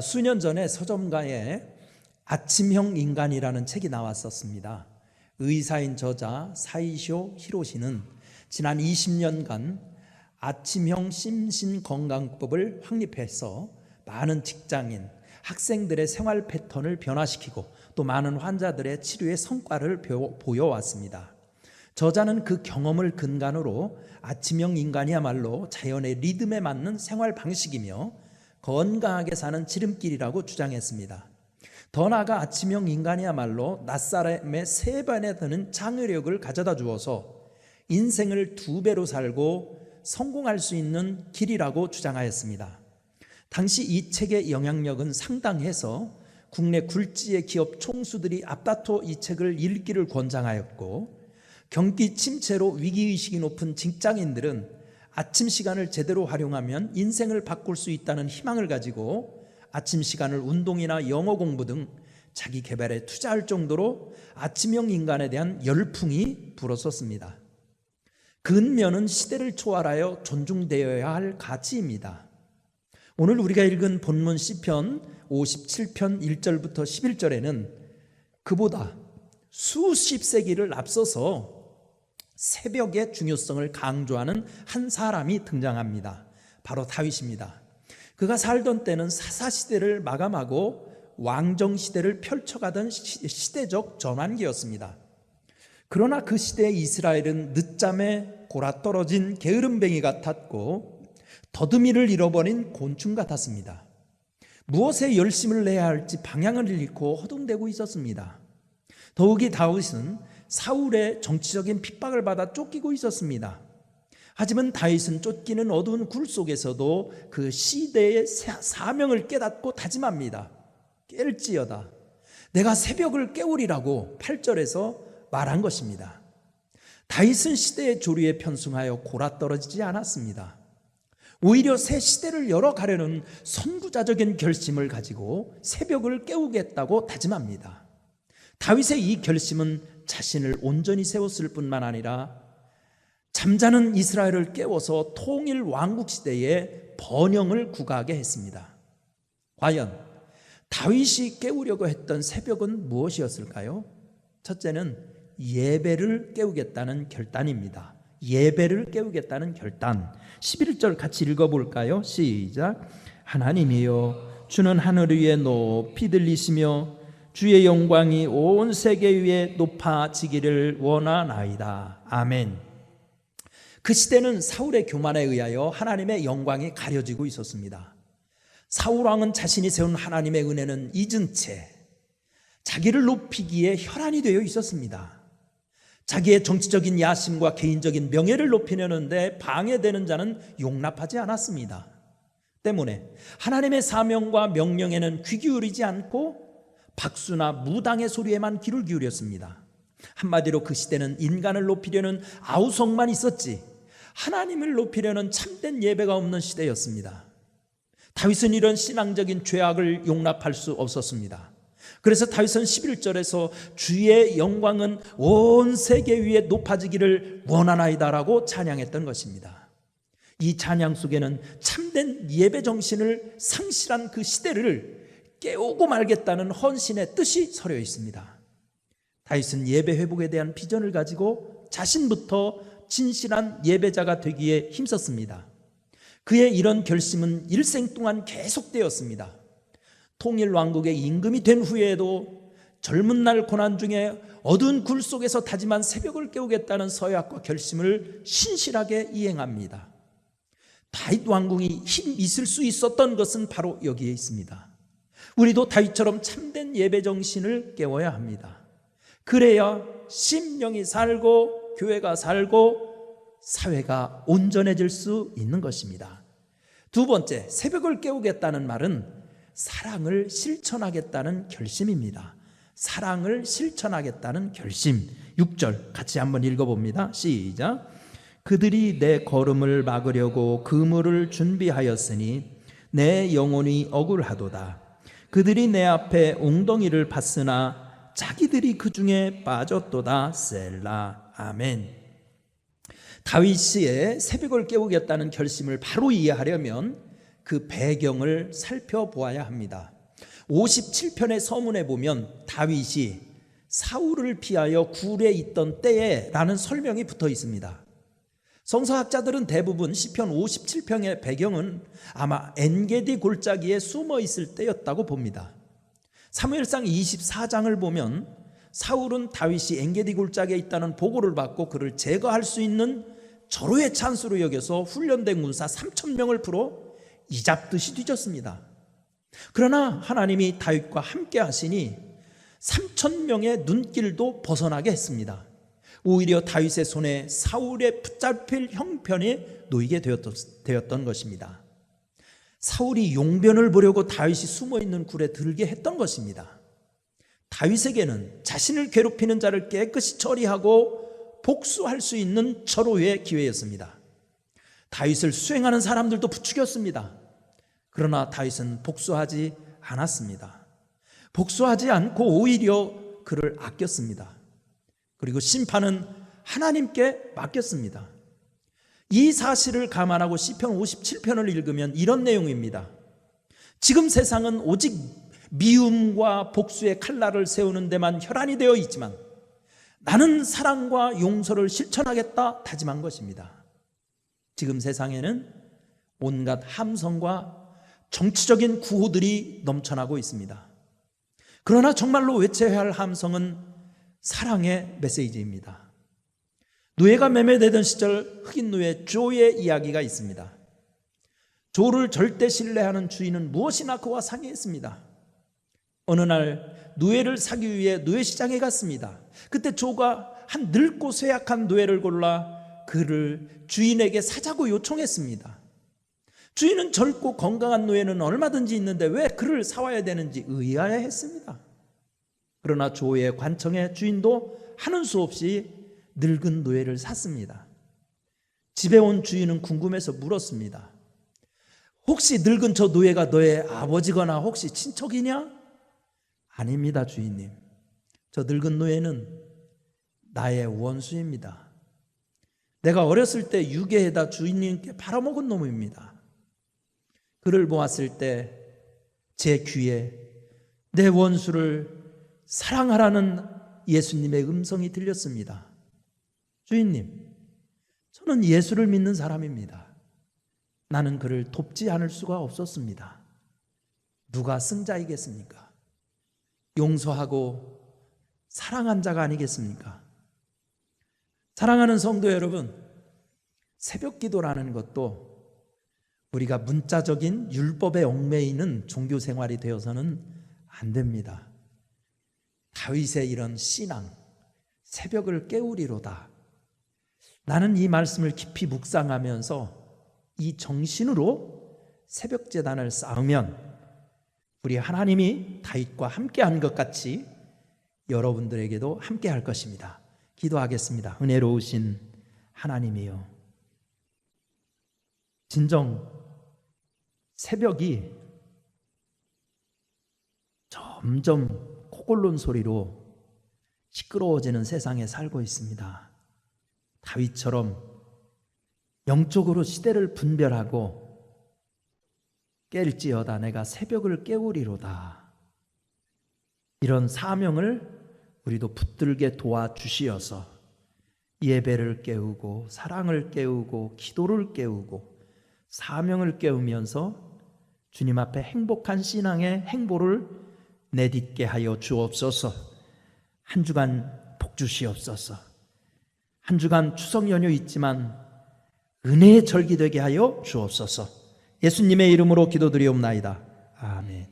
수년 전에 서점가에 아침형 인간이라는 책이 나왔었습니다. 의사인 저자 사이쇼 히로시는 지난 20년간 아침형 심신건강법을 확립해서 많은 직장인, 학생들의 생활 패턴을 변화시키고 또 많은 환자들의 치료의 성과를 보여왔습니다. 저자는 그 경험을 근간으로 아침형 인간이야말로 자연의 리듬에 맞는 생활 방식이며 건강하게 사는 지름길이라고 주장했습니다. 더 나아가 아침형 인간이야말로 낮사람의 3배나 되는 창의력을 가져다 주어서 인생을 2배로 살고 성공할 수 있는 길이라고 주장하였습니다. 당시 이 책의 영향력은 상당해서 국내 굴지의 기업 총수들이 앞다퉈 이 책을 읽기를 권장하였고, 경기 침체로 위기의식이 높은 직장인들은 아침 시간을 제대로 활용하면 인생을 바꿀 수 있다는 희망을 가지고 아침 시간을 운동이나 영어 공부 등 자기 개발에 투자할 정도로 아침형 인간에 대한 열풍이 불었었습니다. 근면은 시대를 초월하여 존중되어야 할 가치입니다. 오늘 우리가 읽은 본문 시편 57편 1절부터 11절에는 그보다 수십 세기를 앞서서 새벽의 중요성을 강조하는 한 사람이 등장합니다. 바로 다윗입니다. 그가 살던 때는 사사시대를 마감하고 왕정시대를 펼쳐가던 시대적 전환기였습니다. 그러나 그 시대의 이스라엘은 늦잠에 골아떨어진 게으름뱅이 같았고 더듬이를 잃어버린 곤충 같았습니다. 무엇에 열심을 내야 할지 방향을 잃고 허둥대고 있었습니다. 더욱이 다윗은 사울의 정치적인 핍박을 받아 쫓기고 있었습니다. 하지만 다윗은 쫓기는 어두운 굴 속에서도 그 시대의 사명을 깨닫고 다짐합니다. 깰지어다 내가 새벽을 깨우리라고 8절에서 말한 것입니다. 다윗은 시대의 조류에 편승하여 골아떨어지지 않았습니다. 오히려 새 시대를 열어가려는 선구자적인 결심을 가지고 새벽을 깨우겠다고 다짐합니다. 다윗의 이 결심은 자신을 온전히 세웠을 뿐만 아니라 잠자는 이스라엘을 깨워서 통일 왕국 시대의 번영을 구가하게 했습니다. 과연 다윗이 깨우려고 했던 새벽은 무엇이었을까요? 첫째는 예배를 깨우겠다는 결단입니다. 예배를 깨우겠다는 결단. 11절 같이 읽어볼까요? 시작. 하나님이여 주는 하늘 위에 높이 들리시며 주의 영광이 온 세계 위에 높아지기를 원하나이다. 아멘. 그 시대는 사울의 교만에 의하여 하나님의 영광이 가려지고 있었습니다. 사울 왕은 자신이 세운 하나님의 은혜는 잊은 채 자기를 높이기에 혈안이 되어 있었습니다. 자기의 정치적인 야심과 개인적인 명예를 높이려는데 방해되는 자는 용납하지 않았습니다. 때문에 하나님의 사명과 명령에는 귀 기울이지 않고 박수나 무당의 소리에만 귀를 기울였습니다. 한마디로 그 시대는 인간을 높이려는 아우성만 있었지 하나님을 높이려는 참된 예배가 없는 시대였습니다. 다윗은 이런 신앙적인 죄악을 용납할 수 없었습니다. 그래서 다윗은 11절에서 주의 영광은 온 세계 위에 높아지기를 원하나이다라고 찬양했던 것입니다. 이 찬양 속에는 참된 예배 정신을 상실한 그 시대를 깨우고 말겠다는 헌신의 뜻이 서려 있습니다. 다윗은 예배 회복에 대한 비전을 가지고 자신부터 진실한 예배자가 되기에 힘썼습니다. 그의 이런 결심은 일생 동안 계속되었습니다. 통일 왕국의 임금이 된 후에도 젊은 날 고난 중에 어두운 굴 속에서 다짐한 새벽을 깨우겠다는 서약과 결심을 신실하게 이행합니다. 다윗 왕궁이 힘 있을 수 있었던 것은 바로 여기에 있습니다. 우리도 다윗처럼 참된 예배 정신을 깨워야 합니다. 그래야 심령이 살고 교회가 살고 사회가 온전해질 수 있는 것입니다. 두 번째, 새벽을 깨우겠다는 말은 사랑을 실천하겠다는 결심입니다. 사랑을 실천하겠다는 결심. 6절 같이 한번 읽어봅니다. 시작. 그들이 내 걸음을 막으려고 그물을 준비하였으니 내 영혼이 억울하도다. 그들이 내 앞에 웅덩이를 팠으나 자기들이 그 중에 빠졌도다. 셀라. 아멘. 다윗의 새벽을 깨우겠다는 결심을 바로 이해하려면 그 배경을 살펴보아야 합니다. 57편의 서문에 보면 다윗이 사울을 피하여 굴에 있던 때에 라는 설명이 붙어 있습니다. 성서학자들은 대부분 시편 57편의 배경은 아마 엔게디 골짜기에 숨어 있을 때였다고 봅니다. 사무엘상 24장을 보면 사울은 다윗이 엔게디 골짜기에 있다는 보고를 받고 그를 제거할 수 있는 절호의 찬스로 여겨서 훈련된 군사 3,000명을 풀어 이잡듯이 뒤졌습니다. 그러나 하나님이 다윗과 함께 하시니 3,000명의 눈길도 벗어나게 했습니다. 오히려 다윗의 손에 사울의 붙잡힐 형편이 놓이게 되었던 것입니다. 사울이 용변을 보려고 다윗이 숨어있는 굴에 들게 했던 것입니다. 다윗에게는 자신을 괴롭히는 자를 깨끗이 처리하고 복수할 수 있는 절호의 기회였습니다. 다윗을 수행하는 사람들도 부추겼습니다. 그러나 다윗은 복수하지 않았습니다. 복수하지 않고 오히려 그를 아꼈습니다. 그리고 심판은 하나님께 맡겼습니다. 이 사실을 감안하고 시편 57편을 읽으면 이런 내용입니다. 지금 세상은 오직 미움과 복수의 칼날을 세우는 데만 혈안이 되어 있지만 나는 사랑과 용서를 실천하겠다 다짐한 것입니다. 지금 세상에는 온갖 함성과 정치적인 구호들이 넘쳐나고 있습니다. 그러나 정말로 외쳐야 할 함성은 사랑의 메시지입니다. 노예가 매매되던 시절 흑인 노예 조의 이야기가 있습니다. 조를 절대 신뢰하는 주인은 무엇이나 그와 상의했습니다. 어느 날 노예를 사기 위해 노예시장에 갔습니다. 그때 조가 한 늙고 쇠약한 노예를 골라 그를 주인에게 사자고 요청했습니다. 주인은 젊고 건강한 노예는 얼마든지 있는데 왜 그를 사와야 되는지 의아해했습니다. 그러나 조의 관청의 주인도 하는 수 없이 늙은 노예를 샀습니다. 집에 온 주인은 궁금해서 물었습니다. 혹시 늙은 저 노예가 너의 아버지거나 혹시 친척이냐? 아닙니다, 주인님. 저 늙은 노예는 나의 원수입니다. 내가 어렸을 때 유괴해다 주인님께 팔아먹은 놈입니다. 그를 보았을 때 제 귀에 내 원수를 사랑하라는 예수님의 음성이 들렸습니다. 주인님, 저는 예수를 믿는 사람입니다. 나는 그를 돕지 않을 수가 없었습니다. 누가 승자이겠습니까? 용서하고 사랑한 자가 아니겠습니까? 사랑하는 성도 여러분, 새벽 기도라는 것도 우리가 문자적인 율법에 얽매이는 종교 생활이 되어서는 안 됩니다. 다윗의 이런 신앙, 새벽을 깨우리로다. 나는 이 말씀을 깊이 묵상하면서 이 정신으로 새벽 제단을 쌓으면 우리 하나님이 다윗과 함께한 것 같이 여러분들에게도 함께할 것입니다. 기도하겠습니다. 은혜로우신 하나님이요, 진정 새벽이 점점 코골론 소리로 시끄러워지는 세상에 살고 있습니다. 다윗처럼 영적으로 시대를 분별하고 깰지어다 내가 새벽을 깨우리로다. 이런 사명을 우리도 붙들게 도와주시어서 예배를 깨우고 사랑을 깨우고 기도를 깨우고 사명을 깨우면서 주님 앞에 행복한 신앙의 행보를 내딛게 하여 주옵소서. 한 주간 복 주시옵소서. 한 주간 추석 연휴 있지만 은혜의 절기 되게 하여 주옵소서. 예수님의 이름으로 기도드리옵나이다. 아멘.